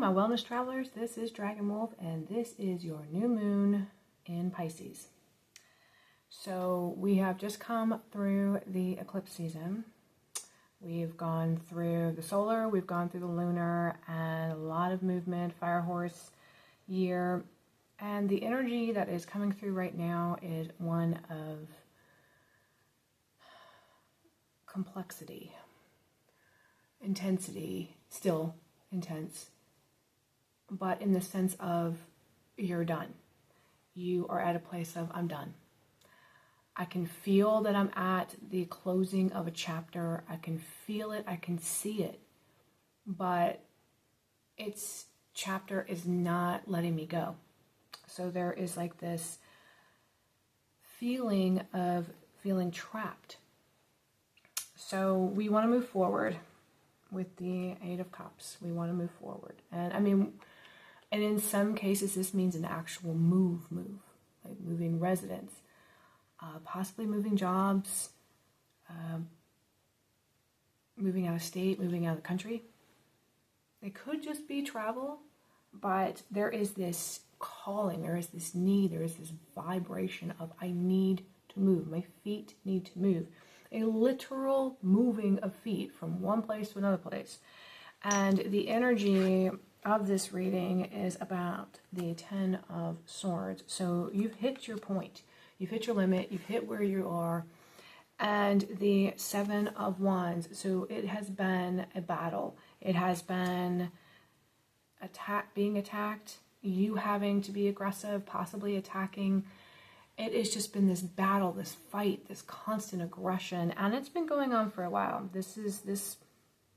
my wellness travelers. This is Dragonwolf, and this is your new moon in Pisces. So we have just come through the eclipse season. We've gone through the solar, we've gone through the lunar, and a lot of movement, fire horse year. And the energy that is coming through right now is one of complexity, intensity, still intense, but in the sense of you're done. You are at a place of I'm done. I can feel that I'm at the closing of a chapter. I can feel it. I can see it. But its chapter is not letting me go. So there is like this feeling of feeling trapped. So we want to move forward with the Eight of Cups. We want to move forward. And in some cases, this means an actual move, like moving residence. Possibly moving jobs, moving out of state, moving out of the country. It could just be travel, but there is this calling, there is this need, there is this vibration of I need to move. My feet need to move. A literal moving of feet from one place to another place. And the energy of this reading is about the Ten of Swords. So you've hit your point. You've hit your limit, you've hit where you are, and the Seven of Wands. So it has been a battle. It has been being attacked, you having to be aggressive, possibly attacking. It has just been this battle, this fight, this constant aggression, and it's been going on for a while. This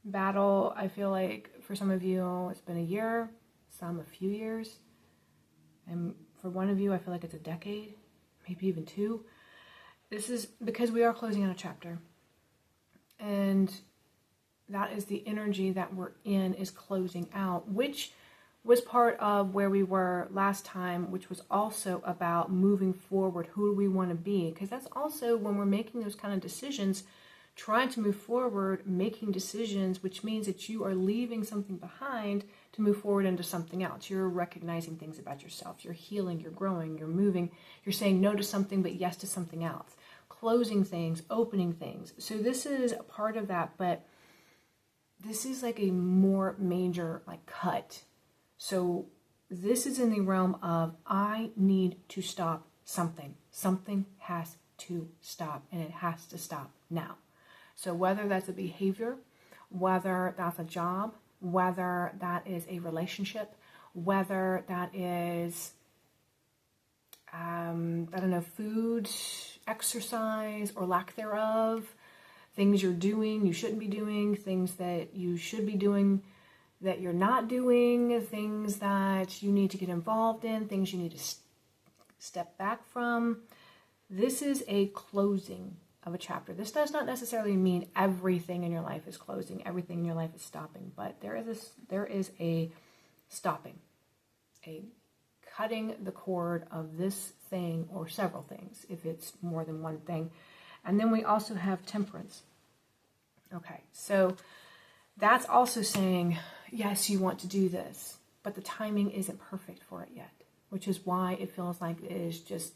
battle, I feel like for some of you, it's been a year, some a few years, and for one of you, I feel like it's a decade. Maybe even 2. This is because we are closing out a chapter. And that is the energy that we're in, is closing out, which was part of where we were last time, which was also about moving forward. Who do we want to be? Because that's also when we're making those kind of decisions, trying to move forward, making decisions, which means that you are leaving something behind to move forward into something else. You're recognizing things about yourself. You're healing, you're growing, you're moving. You're saying no to something, but yes to something else. Closing things, opening things. So this is a part of that, but this is like a more major cut. So this is in the realm of I need to stop something. Something has to stop, and it has to stop now. So whether that's a behavior, whether that's a job, whether that is a relationship, whether that is, food, exercise, or lack thereof, things you're doing, you shouldn't be doing, things that you should be doing that you're not doing, things that you need to get involved in, things you need to step back from. This is a closing of a chapter. This does not necessarily mean everything in your life is closing, everything in your life is stopping, but there is a stopping, a cutting the cord of this thing or several things, if it's more than one thing. And then we also have Temperance. Okay, so that's also saying, yes, you want to do this, but the timing isn't perfect for it yet, which is why it feels like it is just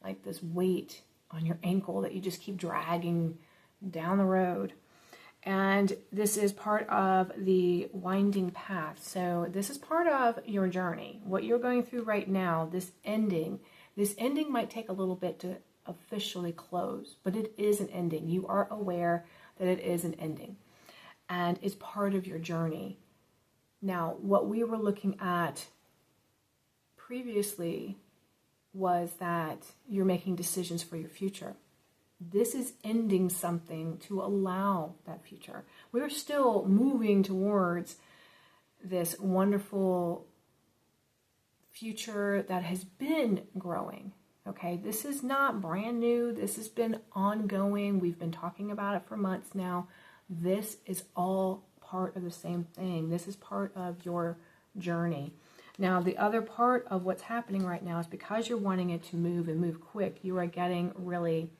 like this weight on your ankle that you just keep dragging down the road. And this is part of the winding path. So this is part of your journey. What you're going through right now, this ending might take a little bit to officially close, but it is an ending. You are aware that it is an ending, and it's part of your journey. Now, what we were looking at previously was that you're making decisions for your future. This is ending something to allow that future. We're still moving towards this wonderful future that has been growing. Okay, this is not brand new. This has been ongoing. We've been talking about it for months now. This is all part of the same thing. This is part of your journey. Now, the other part of what's happening right now is because you're wanting it to move and move quick, you are getting really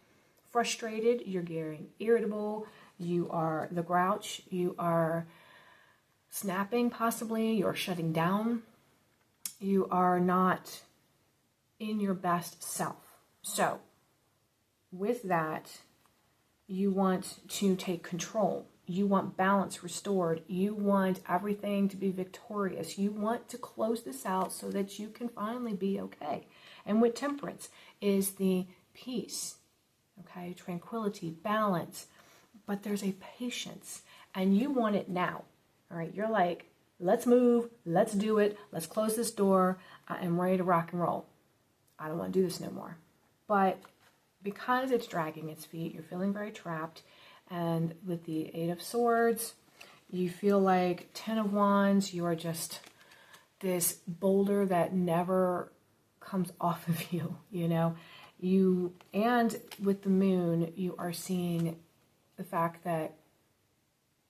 frustrated, you're getting irritable, you are the grouch, you are snapping, possibly. You're shutting down. You are not in your best self. So, with that, you want to take control. You want balance restored. You want everything to be victorious. You want to close this out so that you can finally be okay. And with temperance is the peace, okay, tranquility, balance. But there's a patience, and you want it now. All right, you're like, let's move, let's do it, let's close this door. I am ready to rock and roll. I don't want to do this no more. But because it's dragging its feet, you're feeling very trapped. And with the 8 of Swords, you feel like 10 of Wands, you are just this boulder that never comes off of you, you know. And with the Moon, you are seeing the fact that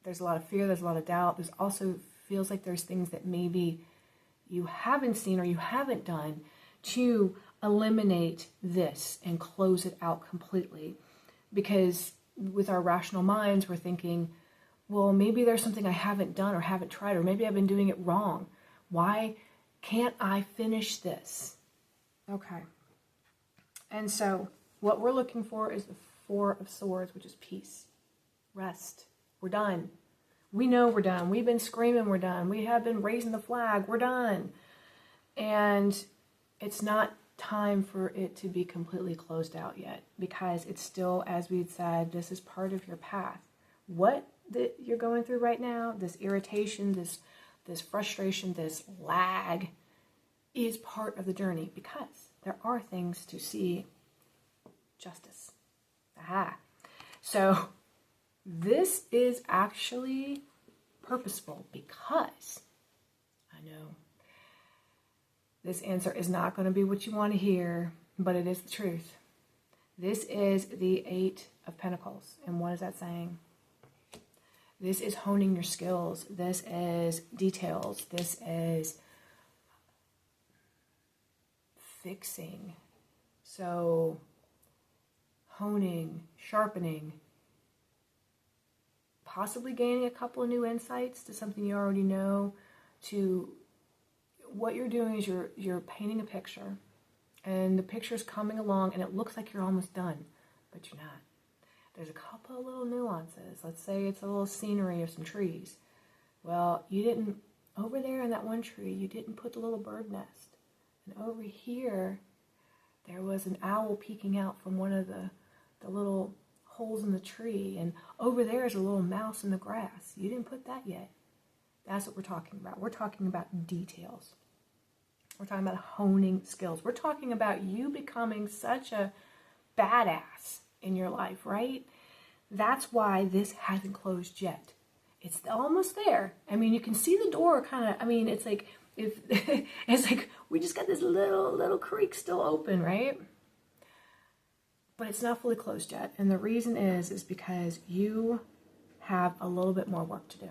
there's a lot of fear, there's a lot of doubt. There's also feels like there's things that maybe you haven't seen or you haven't done to eliminate this and close it out completely. Because with our rational minds, we're thinking, well, maybe there's something I haven't done or haven't tried, or maybe I've been doing it wrong. Why can't I finish this? Okay. And so what we're looking for is the 4 of Swords, which is peace, rest. We're done. We know we're done. We've been screaming we're done. We have been raising the flag. We're done. And it's not time for it to be completely closed out yet, because it's still, as we'd said, this is part of your path. What that you're going through right now, this irritation, this frustration, this lag, is part of the journey, because there are things to see. Justice. Aha. So this is actually purposeful, because I know this answer is not going to be what you want to hear, but it is the truth. This is the 8 of Pentacles. And what is that saying? This is honing your skills. This is details. This is fixing. So honing, sharpening, possibly gaining a couple of new insights to something you already know. To what you're doing is you're painting a picture, and the picture's coming along and it looks like you're almost done, but you're not. There's a couple of little nuances. Let's say it's a little scenery of some trees. Well, you didn't, over there in that one tree, you didn't put the little bird nest. And over here, there was an owl peeking out from one of the little holes in the tree. And over there is a little mouse in the grass. You didn't put that yet. That's what we're talking about. We're talking about details. We're talking about honing skills. We're talking about you becoming such a badass in your life, right? That's why this hasn't closed yet. It's almost there. I mean, you can see the door kind of, I mean, it's like, it's like we just got this little creak still open, right? But it's not fully closed yet. And the reason is because you have a little bit more work to do.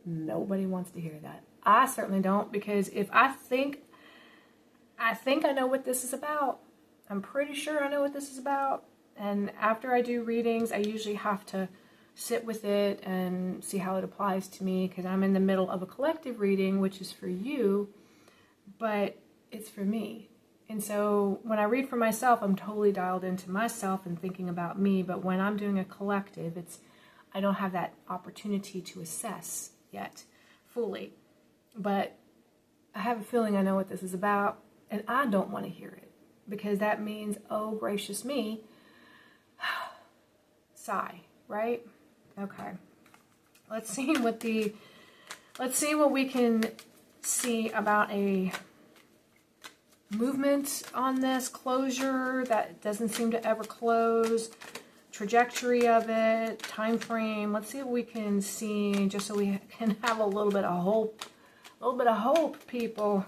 Nobody wants to hear that. I certainly don't, because if I think I know what this is about. I'm pretty sure I know what this is about. And after I do readings, I usually have to sit with it and see how it applies to me, because I'm in the middle of a collective reading, which is for you, but it's for me. And so when I read for myself, I'm totally dialed into myself and thinking about me. But when I'm doing a collective, I don't have that opportunity to assess yet fully. But I have a feeling I know what this is about, and I don't want to hear it, because that means, oh gracious me, sigh, right? Okay. Let's see what we can see about a movement on this, closure that doesn't seem to ever close, trajectory of it, time frame. Let's see what we can see, just so we can have a little bit of hope. A little bit of hope, people.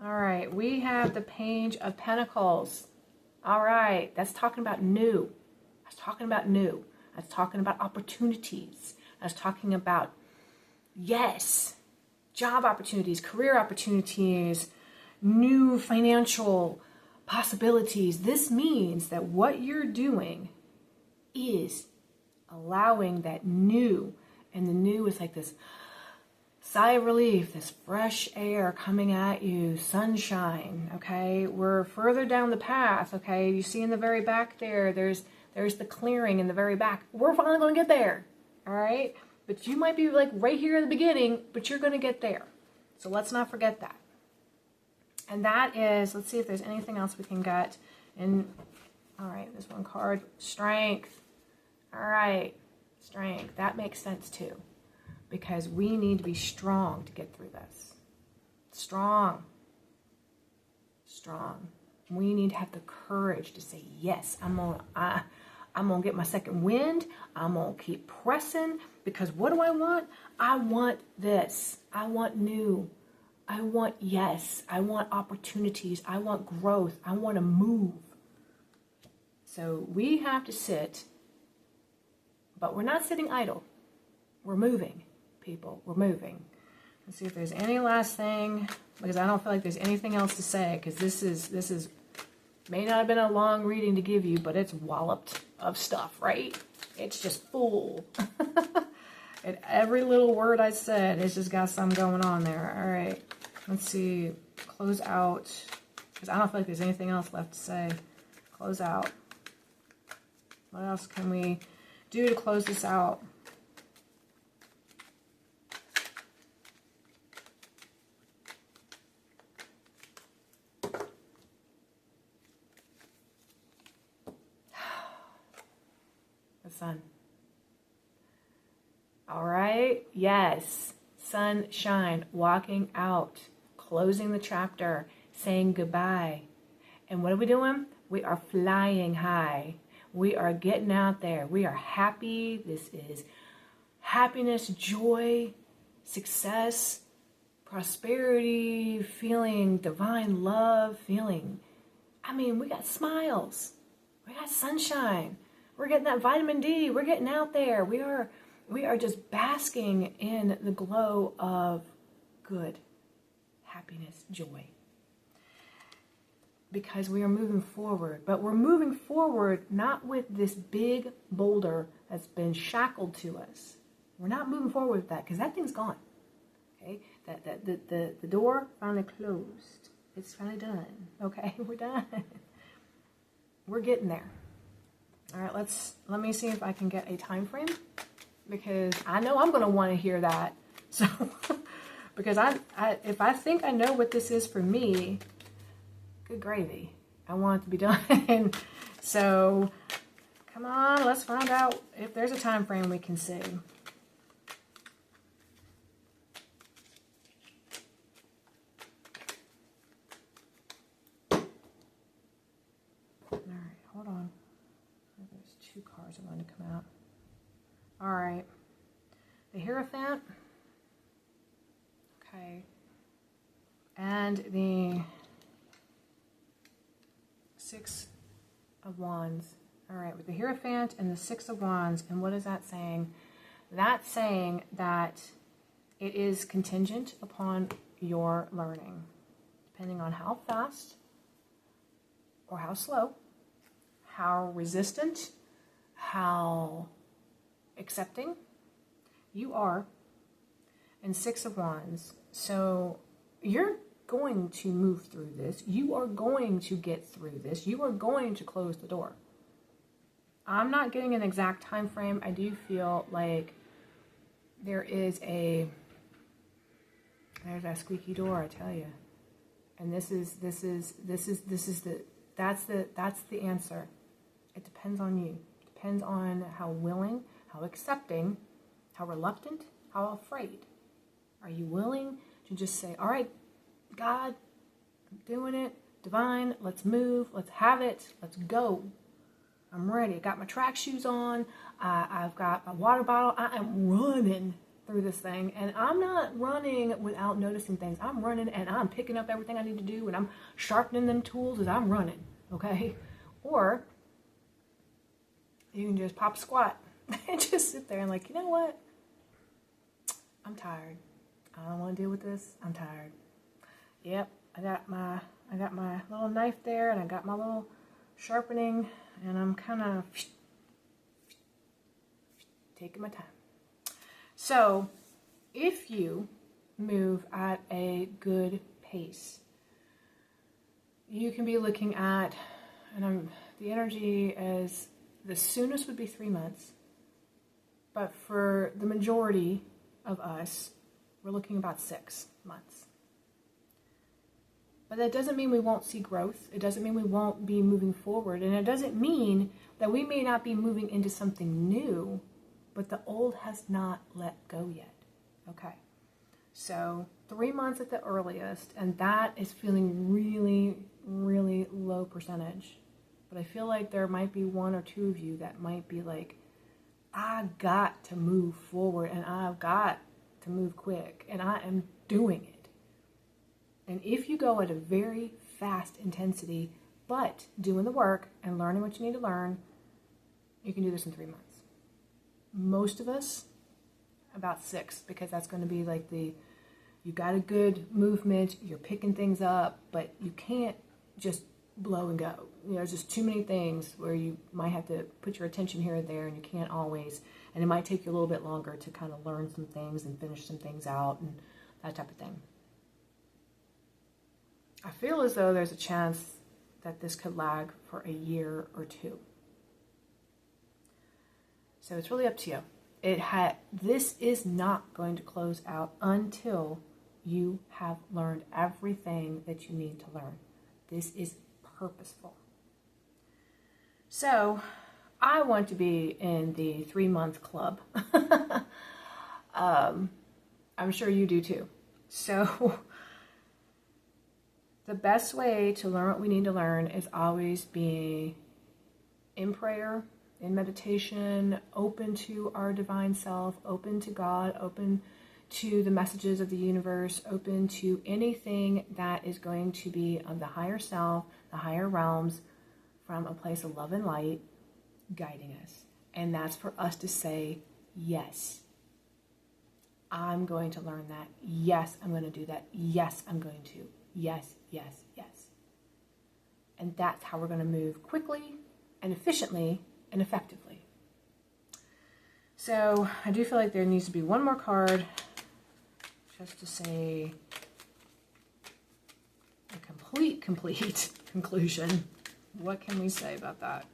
All right, we have the Page of Pentacles. All right, that's talking about new. That's talking about new. That's talking about opportunities. That's talking about, yes, job opportunities, career opportunities, new financial possibilities. This means that what you're doing is allowing that new, and the new is like this sigh of relief, this fresh air coming at you, sunshine, okay? We're further down the path, okay? You see in the very back there's the clearing in the very back. We're finally going to get there, all right? But you might be like right here at the beginning, but you're going to get there. So let's not forget that. And that is, let's see if there's anything else we can get. And, all right, there's one card, strength. All right, strength. That makes sense too, because we need to be strong to get through this. Strong. Strong. We need to have the courage to say, yes, I'm gonna get my second wind. I'm gonna keep pressing, because what do I want? I want this. I want new. I want yes. I want opportunities. I want growth. I want to move. So we have to sit, but we're not sitting idle. We're moving, people. We're moving. Let's see if there's any last thing, because I don't feel like there's anything else to say, because this is may not have been a long reading to give you, but it's walloped of stuff, right? It's just full. And every little word I said, it's just got something going on there. All right, let's see. Close out, because I don't feel like there's anything else left to say. Close out. What else can we do to close this out? The sun. All right, yes, sunshine, walking out, closing the chapter, saying goodbye. And what are we doing? We are flying high. We are getting out there. We are happy. This is happiness, joy, success, prosperity, feeling divine love, feeling, we got smiles. We got sunshine. We're getting that vitamin D. We're getting out there. We are just basking in the glow of good, happiness, joy. Because we are moving forward. But we're moving forward not with this big boulder that's been shackled to us. We're not moving forward with that, because that thing's gone. Okay? The door finally closed. It's finally done. Okay, we're done. We're getting there. All right, let me see if I can get a time frame, because I know I'm going to want to hear that. So, because if I think I know what this is for me, good gravy. I want it to be done. So, come on, let's find out if there's a time frame we can see. All right, hold on. There's two cards that want to come out. All right. The Hierophant. Okay. And the Six of Wands. All right, with the Hierophant and the Six of Wands. And what is that saying? That's saying that it is contingent upon your learning, depending on how fast or how slow, how resistant, how accepting you are. And Six of Wands. So you're going to move through this. You are going to get through this. You are going to close the door. I'm not getting an exact time frame. I do feel like there's that squeaky door, I tell you. And that's the answer. It depends on you. It depends on how willing, how accepting, how reluctant, how afraid. Are you willing to just say, all right, God, I'm doing it. Divine, let's move. Let's have it. Let's go. I'm ready. I got my track shoes on. I've got my water bottle. I am running through this thing. And I'm not running without noticing things. I'm running and I'm picking up everything I need to do. And I'm sharpening them tools as I'm running. Okay? Or you can just pop a squat and just sit there and like, you know what? I'm tired. I don't want to deal with this. I'm tired. Yep, I got my little knife there, and I got my little sharpening, and I'm kind of taking my time. So if you move at a good pace, you can be looking at, and the energy is, the soonest would be 3 months, but for the majority of us, we're looking about 6 months. But that doesn't mean we won't see growth. It doesn't mean we won't be moving forward. And it doesn't mean that we may not be moving into something new, but the old has not let go yet. Okay. So 3 months at the earliest, and that is feeling really, really low percentage. But I feel like there might be 1 or 2 of you that might be like, I got to move forward, and I've got to move quick, and I am doing it. And if you go at a very fast intensity, but doing the work and learning what you need to learn, you can do this in 3 months. Most of us, about 6, because that's going to be like you've got a good movement, you're picking things up, but you can't just blow and go. There's just too many things where you might have to put your attention here and there, and you can't always, and it might take you a little bit longer to kind of learn some things and finish some things out and that type of thing. I feel as though there's a chance that this could lag for a year or 2. So it's really up to you. This is not going to close out until you have learned everything that you need to learn. This is purposeful. So I want to be in the 3-month club. I'm sure you do too. So the best way to learn what we need to learn is always be in prayer, in meditation, open to our divine self, open to God, open to the messages of the universe, open to anything that is going to be of the higher self, the higher realms, from a place of love and light, guiding us. And that's for us to say, yes, I'm going to learn that. Yes, I'm going to do that. Yes, I'm going to. Yes, yes, yes. And that's how we're going to move quickly and efficiently and effectively. So I do feel like there needs to be one more card just to say a complete conclusion. What can we say about that?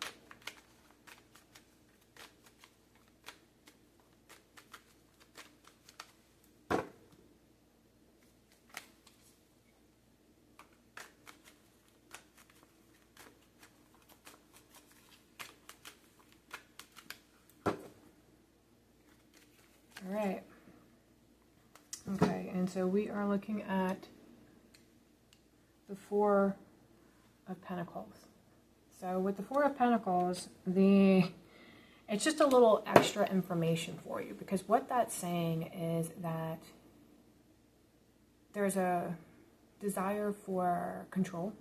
All right. Okay, and so we are looking at the 4 of Pentacles. So with the 4 of Pentacles, it's just a little extra information for you, because what that's saying is that there's a desire for control.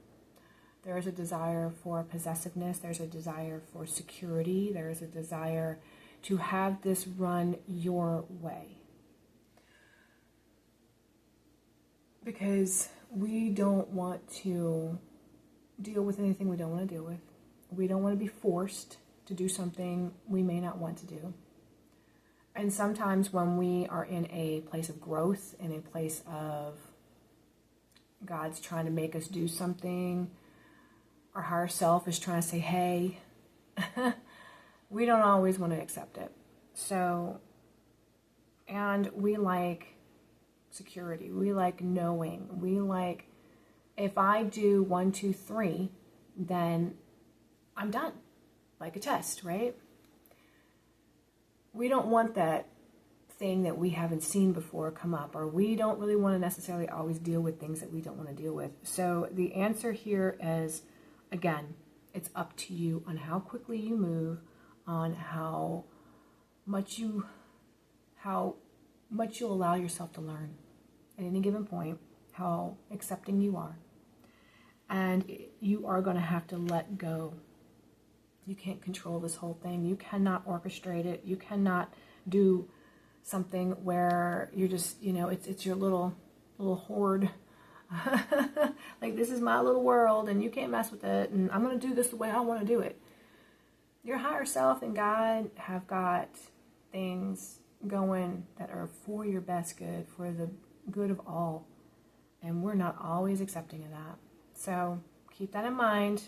There's a desire for possessiveness. There's a desire for security. There's a desire to have this run your way. Because we don't want to deal with anything we don't want to deal with. We don't want to be forced to do something we may not want to do. And sometimes when we are in a place of growth, in a place of God's trying to make us do something, our higher self is trying to say, hey, we don't always want to accept it. So, and we like security. We like knowing. We like, if I do 1, 2, 3, then I'm done. Like a test, right? We don't want that thing that we haven't seen before come up, or we don't really want to necessarily always deal with things that we don't want to deal with. So the answer here is, again, it's up to you on how quickly you move, on how much you allow yourself to learn at any given point, how accepting you are. And you are going to have to let go. You can't control this whole thing. You cannot orchestrate it. You cannot do something where you're just, it's your little horde Like, this is my little world and you can't mess with it, and I'm going to do this the way I want to do it. Your higher self and God have got things going that are for your best good, for the good of all. And we're not always accepting of that. So keep that in mind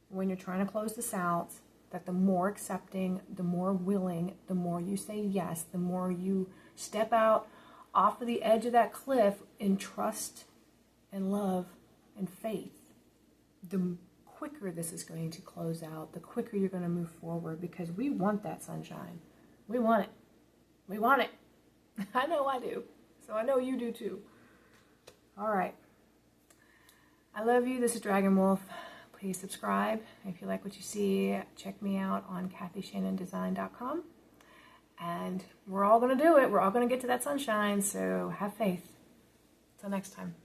when you're trying to close this out, that the more accepting, the more willing, the more you say yes, the more you step out off of the edge of that cliff in trust and love and faith, the quicker this is going to close out, the quicker you're going to move forward, because we want that sunshine. We want it. We want it. I know I do. So I know you do too. All right. I love you. This is Dragonwolf. Please subscribe. If you like what you see, check me out on KathyShannonDesign.com. And we're all going to do it. We're all going to get to that sunshine. So have faith. Till next time.